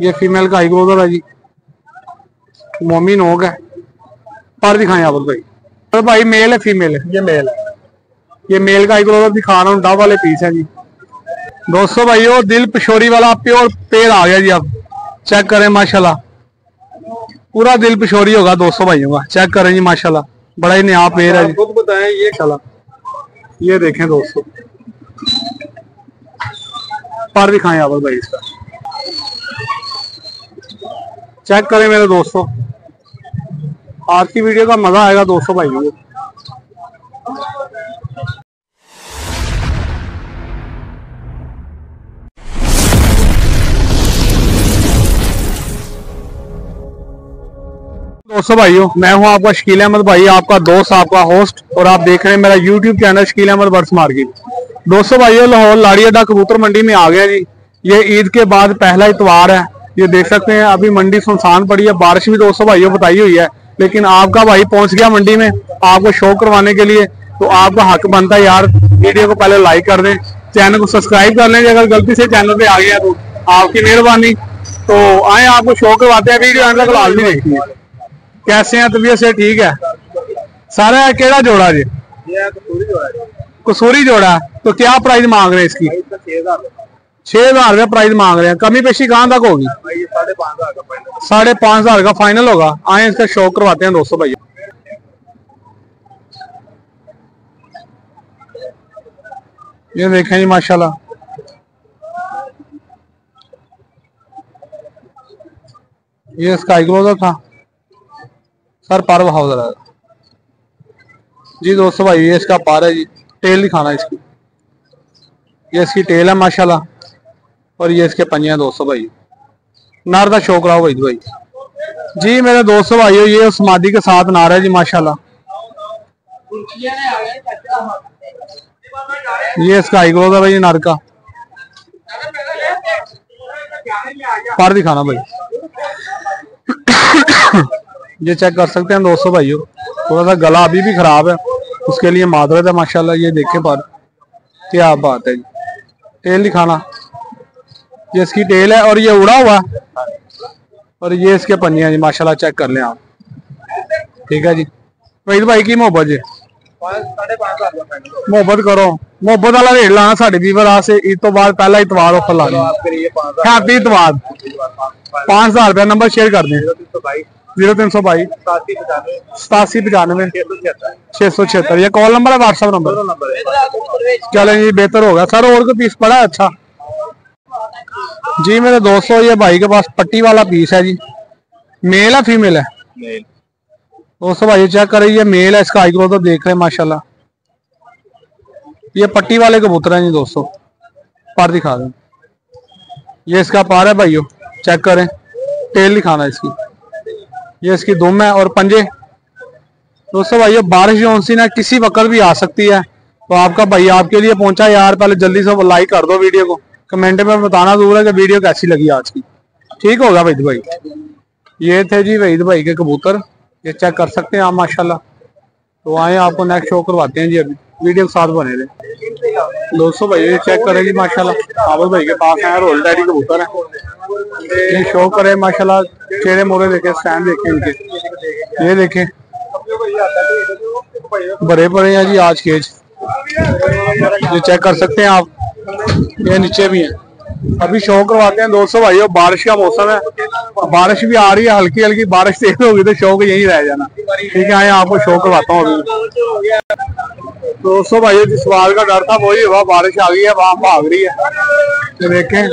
ये फीमेल का high growth है जी, मोमी नोक है। पर दिखाएं आप भाई, तो भाई मेल है फीमेल है? ये मेल है। ये मेल का हाई ग्रोथ दिखा रहा हूँ, डब वाले पीस है जी दोस्तों। भाई दिल पिशोरी वाला प्योर पेड़ आ गया जी। अब चेक करें माशाल्लाह, पूरा दिल पिशोरी होगा दोस्तों भाइयों का। चेक करें जी माशाल्लाह, बड़ा ही नया पेड़ है जी। खुद बताएं ये चला, ये देखें दोस्तों, पर दिखाएं आप भाई इसका। चेक करें मेरे दोस्तों, आज की वीडियो का मजा आएगा दोस्तों भाइयों को। दोस्तों भाइयों, मैं हूं आपका शकील अहमद भाई, आपका दोस्त, आपका होस्ट, और आप देख रहे हैं मेरा YouTube channel Shakeel Ahmed birds market. दोस्तों भाइयों, लाहौर लाड़ी अड्डा कबूतर मंडी में आ गया जी। ये ईद के बाद पहला इतवार है। ये देख सकते हैं अभी मंडी सुनसान पड़ी है, बारिश भी दोस्तों भाइयों बताई हुई है, लेकिन आपका भाई पहुंच गया मंडी में आपको शो करवाने के लिए। तो आपका हक बनता है यार, वीडियो को पहले लाइक कर दें, चैनल को सब्सक्राइब कर लें। अगर गलती से चैनल पे आ गया तो आपकी मेहरबानी। तो आए आपको शो करवाते हैं, वीडियो अंदर लाजमी देखिए। कैसे हैं तबीयत से? ठीक है सारा। केड़ा जोड़ा जी? कसूरी जोड़ा। तो क्या प्राइस मांग रहे हैं इसकी? 6,000 रुपया प्राइस मांग रहे हैं। कमी पेशी कहाँ तक होगी? 5,500 का फाइनल होगा। आए इसका शो करवाते हैं दोस्तों भैया। ये देखें जी माशाल्लाह, ये स्काई ग्लोजर था सर। पर बहाव जरा जी दोस्तों भाई, ये इसका पर है जी। टेल दिखाना इसकी, ये इसकी टेल है माशाल्लाह, और ये इसके पंजे हैं दोस्तों भाई। नार का शौक रहा भाई भाई जी मेरे दोस्तों भाइयों। ये उस मादी के साथ नार है जी माशाल्लाह। ये इसका हाई ग्रोथ है भाई नार का। पर दिखाना भाई, ये चेक कर सकते हैं दोस्तों भाइयों। थोड़ा सा गला अभी भी खराब है, उसके लिए मादरत है माशाल्लाह। ये देखे पर, क्या बात है जी। टेल दिखाना, ये इसकी टेल है और ये उड़ा हुआ, और ये इसके पंजे हैं जी माशाल्लाह। चेक कर लें आप, ठीक है जी। वहीद भाई की मोहब्बत जी, मोहब्बत करो। मोहब्बत वाला रेट लाना साढ़े 20 से ईद तो बाद पहला इतवार ऑफर लाना। हैप्पी इतवार। 5,000 रुपया नंबर शेयर कर दें। 0322 8795 676। ये कॉल नंबर है, व्हाट्सएप नंबर। चलें जी, बेहतर होगा सर। और कोई पीस पड़ा है अच्छा जी मेरे दोस्तों? ये भाई के पास पट्टी वाला पीस है जी। मेल है फीमेल है? दोस्तों भाई चेक करें, ये मेल है। इसका हाई ग्रोथ तो देख रहे हैं माशाल्लाह। ये पट्टी वाले कबूतर हैं जी दोस्तों। पर दिखा दें, ये इसका पार है भाइयों। चेक करें, टेल दिखाना इसकी। ये इसकी दुम है और पंजे। दोस्तों भाइयों, बारिश जो सी ना किसी वक्त भी आ सकती है, तो आपका भाई आपके लिए पहुंचा यार। पहले जल्दी से लाइक कर दो वीडियो को, कमेंट में बताना जरूर है कि वीडियो कैसी लगी आज की। ठीक होगा वहीद भाई। ये थे जी वहीद भाई के कबूतर, ये चेक कर सकते हैं आप माशाल्लाह। तो आए आपको नेक्स्ट शो करवाते हैं जी, अभी वीडियो के साथ बने रहे दोस्तों भाई। ये चेक करें जी माशाल्लाह, आबद भाई के पास है रोल डैडी कबूतर है। ये शो करे माशाल्लाह, चेहरे मोरे देखे, स्टैंड देखे इनके। ये देखें बड़े बड़े हैं जी आज केज। ये चेक कर सकते हैं आप, ये नीचे भी हैं। अभी शो करवाते हैं दोस्तों भाइयों। बारिश का मौसम है, बारिश भी आ रही है, हल्की हल्की बारिश तेज होगी तो शो को यहीं रह जाना। ठीक है, आए आपको शो करवाता हूँ अभी दोस्तों भाइयों। जिस बार का डर था वही हुआ, बारिश आ गई है, वहां भाग रही है। तो देखें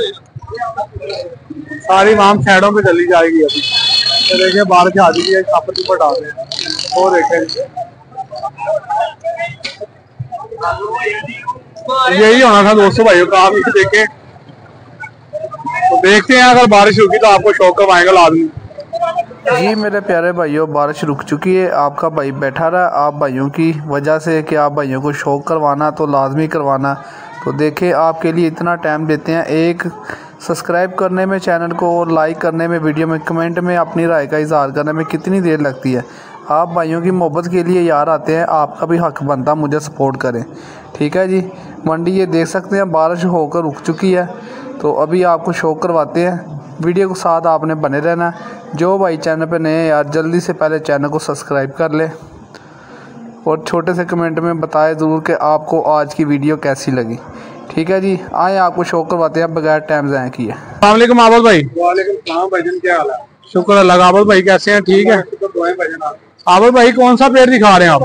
सारी वहां साइडों पे चली जाएगी अभी। तो देखिए बारिश आ गई है, छापर छुपर डाल रहे हैं। और देखें यही होना था दोस्तों भाइयों का। आप देखें, तो देखते हैं अगर बारिश रुकी तो आपको शौक करवाएंगे लाजमी। जी मेरे प्यारे भाइयों, बारिश रुक चुकी है। आपका भाई बैठा रहा आप भाइयों की वजह से कि आप भाइयों को शौक करवाना तो लाजमी करवाना। तो देखें, आपके लिए इतना टाइम देते हैं, एक सब्सक्राइब करने में चैनल को, और लाइक करने में, वीडियो में कमेंट में अपनी राय का इजहार करने में कितनी देर लगती है। आप भाइयों की मोहब्बत के लिए यार आते हैं, आपका भी हक बनता मुझे सपोर्ट करें। ठीक है जी। मंडी ये देख सकते हैं बारिश होकर रुक चुकी है, तो अभी आपको शो करवाते हैं। वीडियो के साथ आपने बने रहना। जो भाई चैनल पे नए हैं यार, जल्दी से पहले चैनल को सब्सक्राइब कर ले और छोटे से कमेंट में बताएं ज़रूर कि आपको आज की वीडियो कैसी लगी। ठीक है जी, आए आपको शो करवाते हैं बगैर टाइम ज़ाया किए। अस्सलाम वालेकुम आबद भाई। वालेकुम सलाम भाईजान, क्या हाल है? शुक्र अल्लाह का। आबद भाई कैसे हैं? ठीक है। आबद भाई कौन सा पेड़ दिखा रहे हैं आप?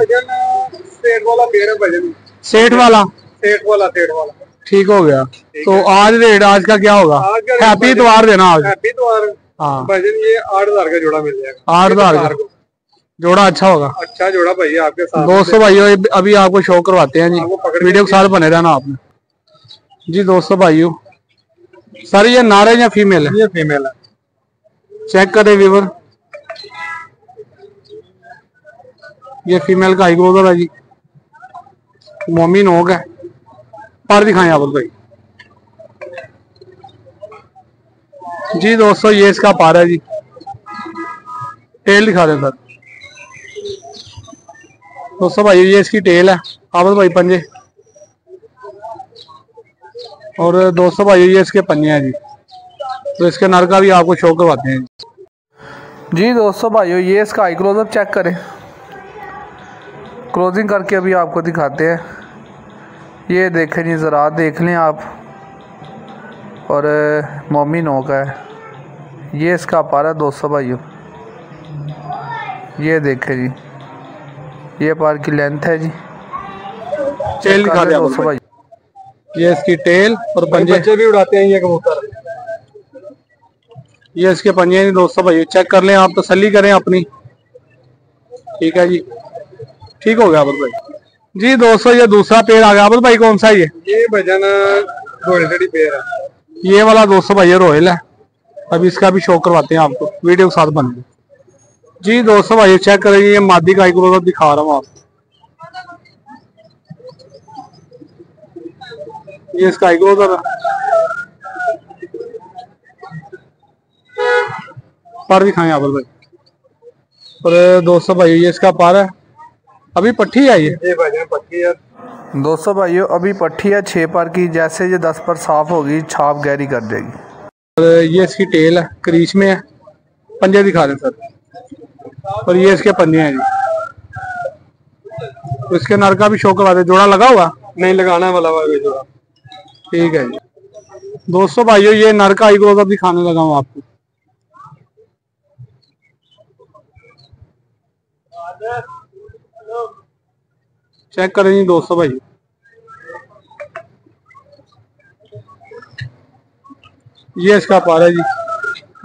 सेठ वाला पेड़ है भाईजान। सेठ वाला? सेठ वाला ठीक हो गया। तो आज रेट आज का क्या होगा? हैप्पी इतवार देना आज। हैप्पी इतवार। हाँ भाईजान ये 8,000 का जोड़ा मिल जाएगा। 8,000 का जोड़ा अच्छा होगा। अच्छा जोड़ा भाई आपके साथ। दोस्तों भाइयों अभी आपको शो करवाते हैं जी, वीडियो के साथ बने रहना आपने जी। दोस्तों भाइयों सर ये नर है या फीमेल है? ये फीमेल है। चेक करें व्यूवर, ये फीमेल का हाईग्रोवर है जी, मोमी नोक है। पर दिखाएं आबद भाई जी। दोस्तों ये इसका पार है जी। टेल दिखा दें सर। दोस्तों भाई ये इसकी टेल है आबद भाई, पंजे। और दोस्तों भाई ये इसके पन्ने हैं जी। तो इसके नर का भी आपको शो करवाते हैं जी। दोस्तों भाइयों ये इसका आई क्लोजअप चेक करें, क्लोजिंग करके अभी आपको दिखाते हैं। ये देखें जी, ज़रा देख लें आप। और मोमी नोक है, ये इसका पार है। दोस्तों भाइयों ये देखें जी, ये पार की लेंथ है जी। टेल दिखा दें दोस्तों भाई, ये इसकी टेल और पंजे। बच्चे भी उड़ाते हैं ये कबूतर। ये इसके पंजे हैं दोस्तों भाई, चेक कर लें आप, तसल्ली करें अपनी। ठीक है जी, ठीक हो गया आबद भाई जी। दोस्तों ये दूसरा पेड़ आ गया आबद भाई, कौन सा है ये भाईजान रोहिल पेड़ है। ये वाला दोस्तों भाई ये रोयल है। अभी इसका भी शो करवाते हैं आपको, वीडियो के साथ बने जी। दोस्तों भाई चेक करें, ये मादी का हाईग्रोवर दिखा रहा हूँ आपको। ये इसका हाईग्रोवर पर दिखाएं आबद भाई। और दोस्तों भाई ये इसका पार है, अभी पट्टी आई है। ये भाईजान पट्टी है। दोस्तों भाइयों अभी पट्टी है 6 पर की। जैसे ये 10 पर साफ होगी छाप गहरी कर देगी। और ये इसकी टेल है, क्रीच में है। पंजे दिखा दें सर। और ये इसके पन्ने हैं जी। तो इसके नर का भी शो करवा दे। जोड़ा लगा हुआ नहीं लगाना वाला जोड़ा। ठीक है जी। दोस्तों भाइयों ये नर का हाईग्रोवर दिखाने लगा हूँ आपको। चेक करें जी दोस्तों भाई, ये इसका पार है जी।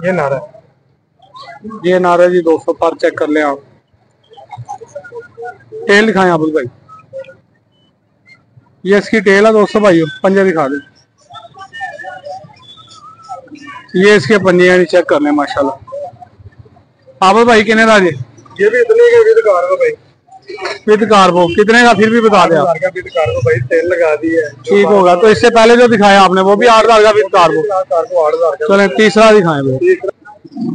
ये नारा ये नारा है जी दोस्तों, पार चेक कर लें आप। टेल दिखाएं आबुल भाई, ये इसकी टेल है दोस्तों भाइयों। पंजे दिखा दें, ये इसके पंजे हैं, चेक कर लें माशाल्लाह। आबुल भाई कितने राजे? ये भी इतने के विद कार्गो भाई, विद कार्गो कितने का? फिर भी बता दें आप। विद कार्गो भाई, तेल लगा दी है। ठीक होगा। तो इससे पहले जो दिखाया आपने वो भी 8,000 का विद कार्गो। 8,000 का। चलें तीसरा दिखाएं वो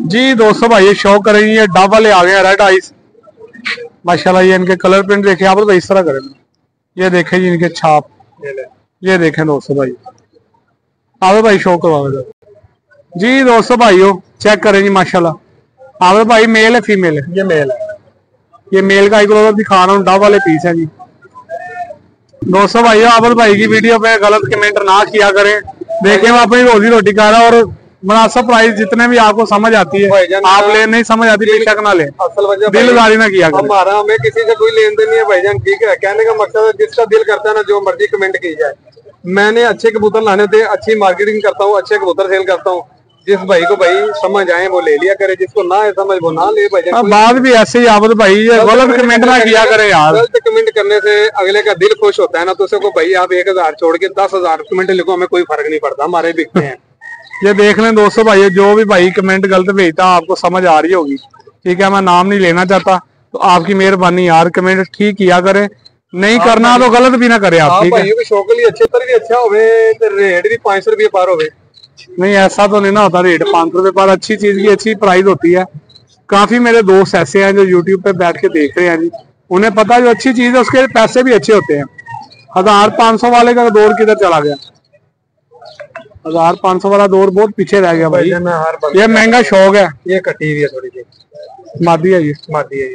जी। दोस्तों भाई ये शौक करेंगे, ये डब वाले आ गए रेड आइस माशाल्लाह। ये इनके कलर प्रिंट देखे आप तो इस तरह करें। ये देखें जी इनके छाप, ये देखें दोस्तों भाई। आवे भाई शौक करवा जी। दोस्तों भाइयों चेक करें जी माशाल्लाह। आवे भाई मेल है फीमेल है? ये मेल है। ये मेल का एक दिखा रहा हूँ, डब वाले पीस है जी। दोस्तों भाइयों आबद भाई की वीडियो पे गलत कमेंट ना किया करें। देखें वो अपनी रोजी रोटी खा रहा है और मुनासिब प्राइस जितने भी आपको समझ आती है आप ले, नहीं समझ आती बेशक ना ले, असल वजह दिलदारी ना किया करें। हमारा हमें किसी से कोई लेन देन नहीं है भाईजान, ठीक है। कहने का मकसद है जिसका दिल करता है ना जो मर्जी कमेंट की जाए। मैंने अच्छे कबूतर लाने थे, अच्छी मार्केटिंग करता हूँ, अच्छे कबूतर सेल करता हूँ। जिस भाई को भाई समझ आए वो ले लिया करे, जिसको ना है समझ वो ना ले भाईजान। बात भी ऐसे ही आबद भाई, ये गलत कमेंट ना किया करे यार। गलत कमेंट करने से अगले का दिल खुश होता है ना, तो उसे को भाई आप 1,000 छोड़ के 10,000 कमेंट लिखो, हमें कोई फर्क नहीं पड़ता, हमारे बिकते हैं। ये देख लें दोस्तों भाई, जो भी भाई कमेंट गलत भेजता आपको समझ आ रही होगी, ठीक है। मैं नाम नहीं लेना चाहता, तो आपकी मेहरबानी यार कमेंट ठीक किया करें, नहीं करना तो गलत भी ना करे आप, ठीक है। भाइयों के शौक के लिए अच्छे तर भी अच्छा होवे, रेट भी 500 रुपये पार होवे। नहीं ऐसा तो नहीं ना होता, रेट 500 रुपये पर अच्छी चीज की अच्छी प्राइस होती है। काफी मेरे दोस्त ऐसे हैं जो यूट्यूब पे बैठ के देख रहे हैं जी, उन्हें पता है जो अच्छी चीज है उसके पैसे भी अच्छे होते हैं। 1000-500 वाले का दौर किधर चला गया। 1500 वाला दौर बहुत पीछे रह गया भाई। मैं हर ये महंगा शौक है। ये कटी हुई है थोड़ी सी, मादी है ये। मादी है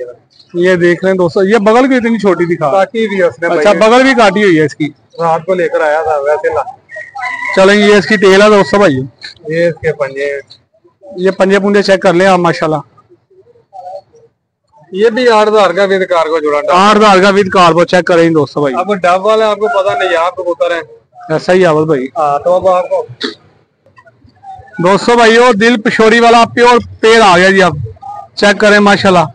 ये देख रहे हैं दोस्तों, ये बगल भी इतनी छोटी दिखा। काटी भी है उसने। अच्छा, बगल भी काटी हुई है इसकी। रात को लेकर आया था वैसे ला। चलेंगे, ये इसकी टेल है दोस्तों भाई। ये इसके पंजे, ये पंजे पुंजे चेक कर ले आप माशाल्लाह। ये भी 8000 का विद कार्गो जोड़ा। 8000 का विद कार्गो चेक करें दोस्तों भाई। अब डब वाले आपको पता नहीं, आप कबूतर है ऐसा ही आवल भाई। तो अब आपको दोस्तों भाइयों, दिल पिशोरी वाला प्योर पेड़ आ गया जी। अब चेक करें माशाल्लाह,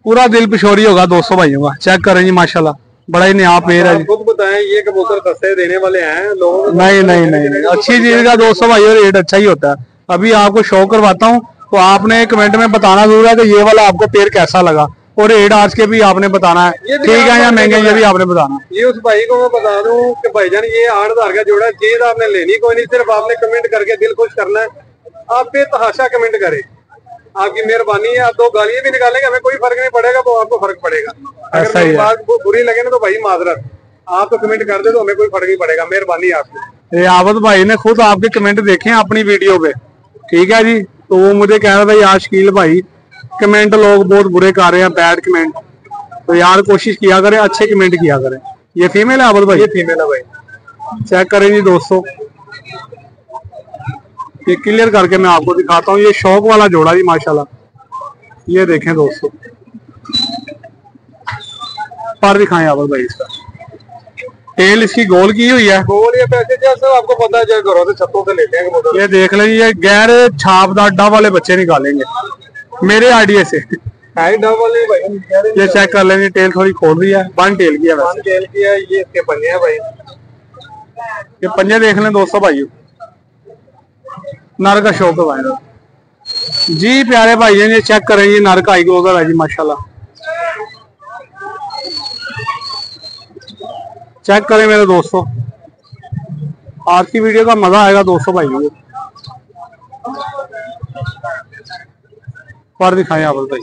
पूरा दिल पिशोरी होगा दोस्तों भाइयों का। चेक करें जी माशाल्लाह, बड़ा ही नया पेड़ है जी। खुद बताएं, ये कबूतर सस्ते देने वाले हैं लोग? नहीं नहीं नहीं, अच्छी चीज का दोस्तों भाइयों रेट अच्छा ही होता है। अभी आपको शो करवाता हूँ, तो आपने कमेंट में बताना जरूर है कि ये वाला आपको पेड़ कैसा लगा, और रेट आज के भी आपने बताना है, ठीक है या महंगे, ये भी आपने बताना। ये उस भाई को मैं बता दूं कि भाईजान ये 8000 का जोड़ा चीज आपने लेनी कोई नहीं, सिर्फ आपने कमेंट करके दिल खुश करना है। आप बेतहाशा कमेंट करें, आपकी मेहरबानी है। आप 2 गालियां भी निकालेंगे, हमें कोई फर्क नहीं पड़ेगा, वो आपको फर्क पड़ेगा। अगर मेरी बात बुरी लगे ना तो भाई माजरत, आप तो कमेंट कर दे तो हमें कोई फर्क नहीं पड़ेगा। मेहरबानी आपकी। ये आवद भाई ने खुद आपके कमेंट देखे हैं अपनी वीडियो पे, ठीक है जी। तो वो मुझे कह रहा था यार शकील भाई कमेंट लोग बहुत बुरे कर रहे हैं, बैड कमेंट, तो यार कोशिश किया करें, अच्छे कमेंट किया करें। ये फीमेल है आवद भाई? ये फीमेल है भाई। चेक करें जी दोस्तों, ये क्लियर करके मैं आपको दिखाता हूँ। ये शौक वाला जोड़ा जी माशाल्लाह। ये देखें दोस्तों, पर दिखाएं आवद भाई इसका। टेल इसकी गोल की हुई है। गोल ये पैसे जैसे आपको पता है, जो घरों से छतों से लेते हैं कबूतर। ये देख लें, ये गैर छापदार डब वाले बच्चे निकालेंगे मेरे आइडिया से। डब वाले भाई ये चेक कर लेंगे, टेल थोड़ी खोल रही है, वन टेल की है वैसे। टेल की है। ये इसके पंजे हैं भाई। ये पंजे देख लें दोस्तों भाइयों, नर का शौक है भाई जी। प्यारे भाई ये चेक करें, ये नर का आई क्लोजर है जी माशाल्लाह। चेक करें मेरे दोस्तों, आज की वीडियो का मजा आएगा दोस्तों भाइयों। पर दिखाएं आप भाई,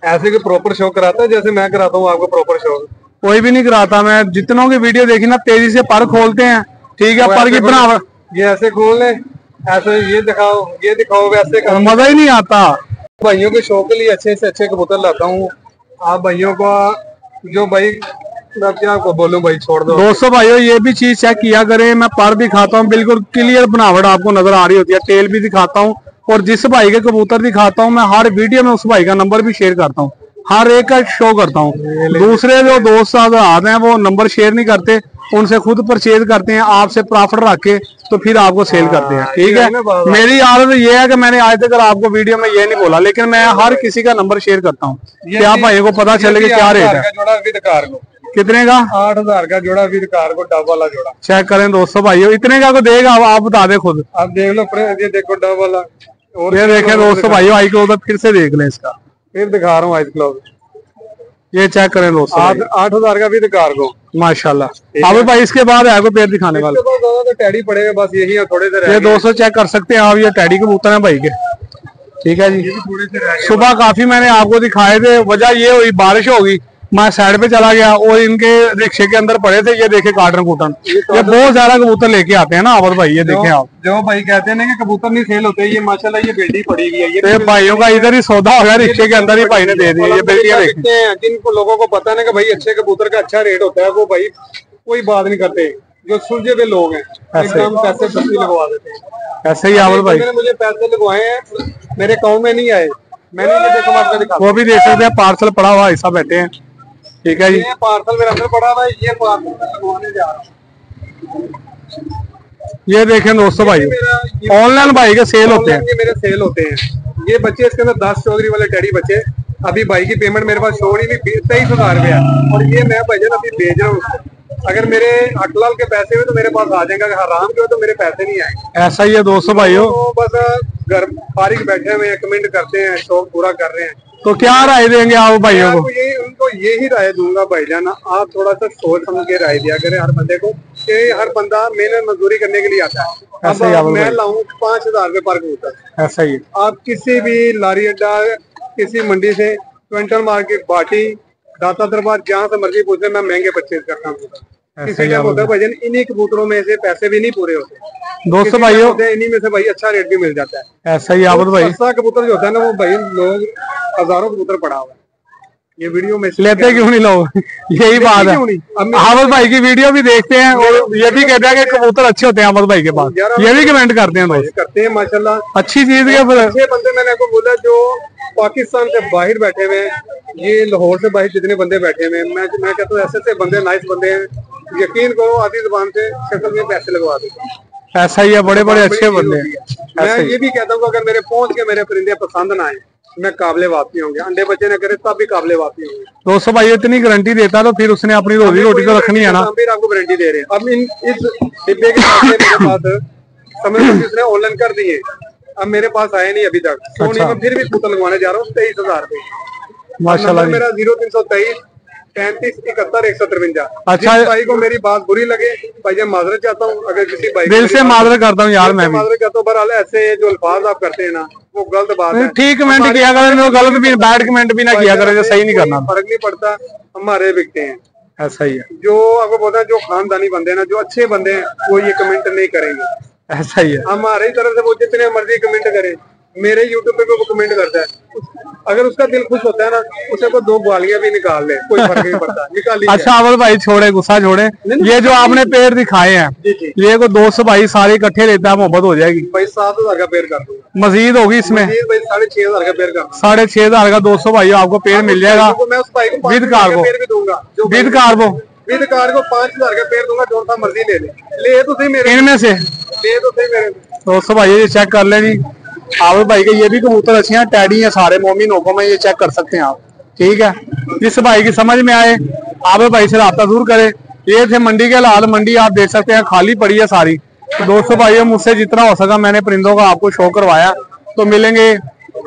ऐसे के प्रॉपर शो कराता है जैसे मैं कराता हूँ आपको प्रॉपर शो? कोई भी नहीं कराता। मैं जितनों की वीडियो देखी ना, तेजी से पर खोलते हैं, ठीक है। पर की बनावट ये ऐसे खोल ले, ऐसे ये दिखाओ, ये दिखाओ, वैसे काम मजा ही नहीं आता। भाइयों के शो के लिए अच्छे से अच्छे कबूतर लाता हूँ। आप भाइयों को जो भाई, मैं क्या आपको बोलूं भाई, छोड़ दो दोस्तों भाइयों। ये भी चीज चेक किया करें, मैं पर दिखाता हूँ, बिल्कुल क्लियर बनावट आपको नजर आ रही होती है। टेल भी दिखाता हूँ, और जिस भाई के कबूतर दिखाता हूँ मैं हर वीडियो में उस भाई का नंबर भी शेयर करता हूँ, हर एक का शो करता हूँ। दूसरे जो दोस्त आते हैं वो नंबर शेयर नहीं करते, उनसे खुद परचेज करते हैं, आपसे प्रॉफिट रख के तो फिर आपको सेल करते हैं, ठीक है। मेरी आदत ये है कि मैंने आज तक आपको वीडियो में ये नहीं बोला, लेकिन मैं हर किसी का नंबर शेयर करता हूँ कि आप भाइयों को पता चले कि क्या रेट है। कितने का? 8000 का जोड़ा विद कार्गो डब वाला जोड़ा। चेक करें दोस्तों भाइयों, इतने का को देगा आप बता दे खुद। आप देख लो, ये देखो डब वाला। और ये देखें दोस्तों भाइयों, आई क्लोज फिर से देख लें इसका, फिर दिखा रहा हूँ आई क्लोज। ये चेक करें दोस्तों, 8000 का विद कार्गो माशाल्लाह। अब भाई इसके बाद है को पेड़ दिखाने वाले, तो टैडी पड़ेगा बस, यही है थोड़े से। ये दोस्तों चेक कर सकते हैं आप, ये टैडी कबूतर है भाई के, ठीक है जी। सुबह काफी मैंने आपको दिखाए थे, वजह ये हुई बारिश होगी, मैं साइड पे चला गया और इनके रिक्शे के अंदर पड़े थे। ये देखे काटन कूटन, ये बहुत सारा कबूतर लेके आते हैं ना अवध भाई। ये देखें आप, जो भाई कहते हैं ना कि कबूतर नहीं सेल होते, ये माशाल्लाह ये बेटी पड़ी हुई है। ये भाइयों का इधर ही सौदा हो गया, रिक्शे के अंदर ही भाई ने दे दी। ये बेटियां देखते हैं, जिनको लोगों को पता है ना कि भाई अच्छे कबूतर का अच्छा रेट होता है, वो भाई कोई बात नहीं करते। जो सुलझे हुए लोग हैं एकदम पैसे बस्ती लगवा देते हैं। ऐसे ही अवध भाई मुझे पैसे लगवाए हैं, मेरे अकाउंट में नहीं आए, मैंने ये देखो आपको दिखा। वो भी देख सकते हैं, पार्सल पड़ा हुआ ऐसा बैठे हैं, ठीक है जी। ये पार्सल मेरे अंदर पड़ा हुआ है, ये पार्सल लगवाने जा रहा हूँ। ये देखें दोस्तों भाई, ऑनलाइन भाई के सेल होते हैं, ये मेरे सेल होते हैं। ये बच्चे इसके अंदर 10 चौधरी वाले टैडी बच्चे, अभी भाई की पेमेंट मेरे पास शो नहीं हुई, 23,000 रुपया, और ये मैं भाईजान अभी भेज रहा हूँ उसको। अगर मेरे हटलाल के पैसे हुए तो मेरे पास आ जाएंगे, हराम के हो तो मेरे पैसे नहीं आएंगे। ऐसा ही है दोस्तों भाइयों। तो बस घर फारिग बैठे हुए कमेंट करते हैं, शौक पूरा कर रहे हैं। तो क्या राय देंगे आप भाइयों को? उनको यही राय दूंगा भाईजान, आप थोड़ा सा सोच समझ के राय दिया करें हर बंदे को, कि हर बंदा मेहनत मजदूरी करने के लिए आता है। अब मैं लाऊं 5,000 रुपए पर कबूतर, ऐसा ही। आप किसी भी लारी अड्डा, किसी मंडी से, क्विंटल मार्केट, बाटी, दाता दरबार, जहाँ से मर्जी पूछे, मैं महंगे परचेज करता हूँ। किसी टाइम होता है भाईजान इन्हीं कबूतरों में से पैसे भी नहीं पूरे होते दोस्तों भाइयों, इन्हीं में से भाई अच्छा रेट भी मिल जाता है। ऐसा ही आबद भाई, सस्ता कबूतर जो होता है ना वो भाई लोग हजारों कबूतर पड़ा हुआ है, ये वीडियो में लेते क्यों नहीं लोग, यही बात है। अहमद भाई की वीडियो भी देखते हैं और ये भी कहते हैं कि कबूतर अच्छे होते हैं अहमद भाई के पास, ये भी कमेंट करते हैं दोस्त, करते हैं माशाल्लाह, अच्छी चीज है। अच्छे बंदे मैंने आपको बोला जो पाकिस्तान से बाहर बैठे हुए हैं, ये लाहौर से बाहर जितने बंदे बैठे हुए हैं, मैं कहता हूँ ऐसे बंदे नाइस बंदे हैं, यकीन करो आधी जुबान से शक्ल में पैसे लगवा देते हैं। ऐसा ही है, बड़े बड़े अच्छे बंदे हैं। मैं ये भी कहता हूँ अगर मेरे पहुंच के मेरे परिंदे पसंद ना आए, मैं काबिले वापसी होंगे, अंडे बच्चे न करे तब भी काबिले वापसी होंगे। दोस्तों भाई इतनी गारंटी देता है तो फिर उसने अपनी रोजी रोटी तो रखनी है ना, फिर आपको गारंटी दे रहे हैं। अब इस डिब्बे के साथ मेरे पास समझ लो इसने ऑनलाइन कर दिए, अब मेरे पास आए नहीं अभी तक, सोनी में फिर भी कबूतर लगवाने जा रहा हूँ 23,000 रुपए माशाल्लाह। मेरा 0323 35 71 153। अच्छा भाई को मेरी बात बुरी लगे भाई माजरत चाहता हूँ, अगर किसी भाई दिल से माजरत करता हूँ यार, मैं माजरत चाहता हूँ। बहरहाल ऐसे जो अल्फाज आप करते हैं ना वो गलत बात है, ठीक कमेंट किया करें, गलत भी बैड कमेंट भी ना किया करें, जो सही नहीं करना, फर्क नहीं पड़ता, हमारे बिकते हैं। ऐसा ही है, जो आपको पता है जो खानदानी बंदे हैं ना, जो अच्छे बंदे हैं वो ये कमेंट नहीं करेंगे, ऐसा ही है। हमारी तरफ से वो जितने मर्जी कमेंट करें, मेरे यूट्यूब पे वो कमेंट करता है, अगर उसका दिल खुश होता है ना उसे को 2 ग्वालियां भी निकाल ले, कोई फर्क नहीं पड़ता, निकाल लीजिए। अच्छा अवल भाई छोड़े गुस्सा छोड़े, ये जो आपने पेड़ दिखाए हैं ये को 200 भाई सारे इकट्ठे लेता है, मोहब्बत हो जाएगी भाई 7,000 का पेड़ कर दूंगा, मजीद होगी इसमें भाई 6,500 का पेड़ कर, 6,500 का 200 भाई आपको पेड़ मिल जाएगा, मैं उस भाई को विद कार्गो, पेड़ भी दूंगा, विद कार्गो, विद कार्गो 5,000 का पेड़ दूंगा, जो सा मर्जी ले तो सही मेरे इनमें से, ले तो सही मेरे। 200 भाई ये चेक कर लें जी, आबद भाई के ये भी कबूतर अच्छे हैं, टैडी हैं सारे, मोमिन होको में ये चेक कर सकते हैं आप, ठीक है। जिस भाई की समझ में आए आबद भाई से राब्ता जरूर करे। ये थे मंडी के हालात, मंडी आप देख सकते हैं खाली पड़ी है सारी। तो दोस्तों भाइयों मुझसे जितना हो सका मैंने परिंदों का आपको शो करवाया, तो मिलेंगे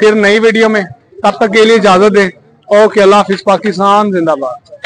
फिर नई वीडियो में, तब तक के लिए इजाजत दें। ओके, अल्लाह हाफिज, पाकिस्तान जिंदाबाद।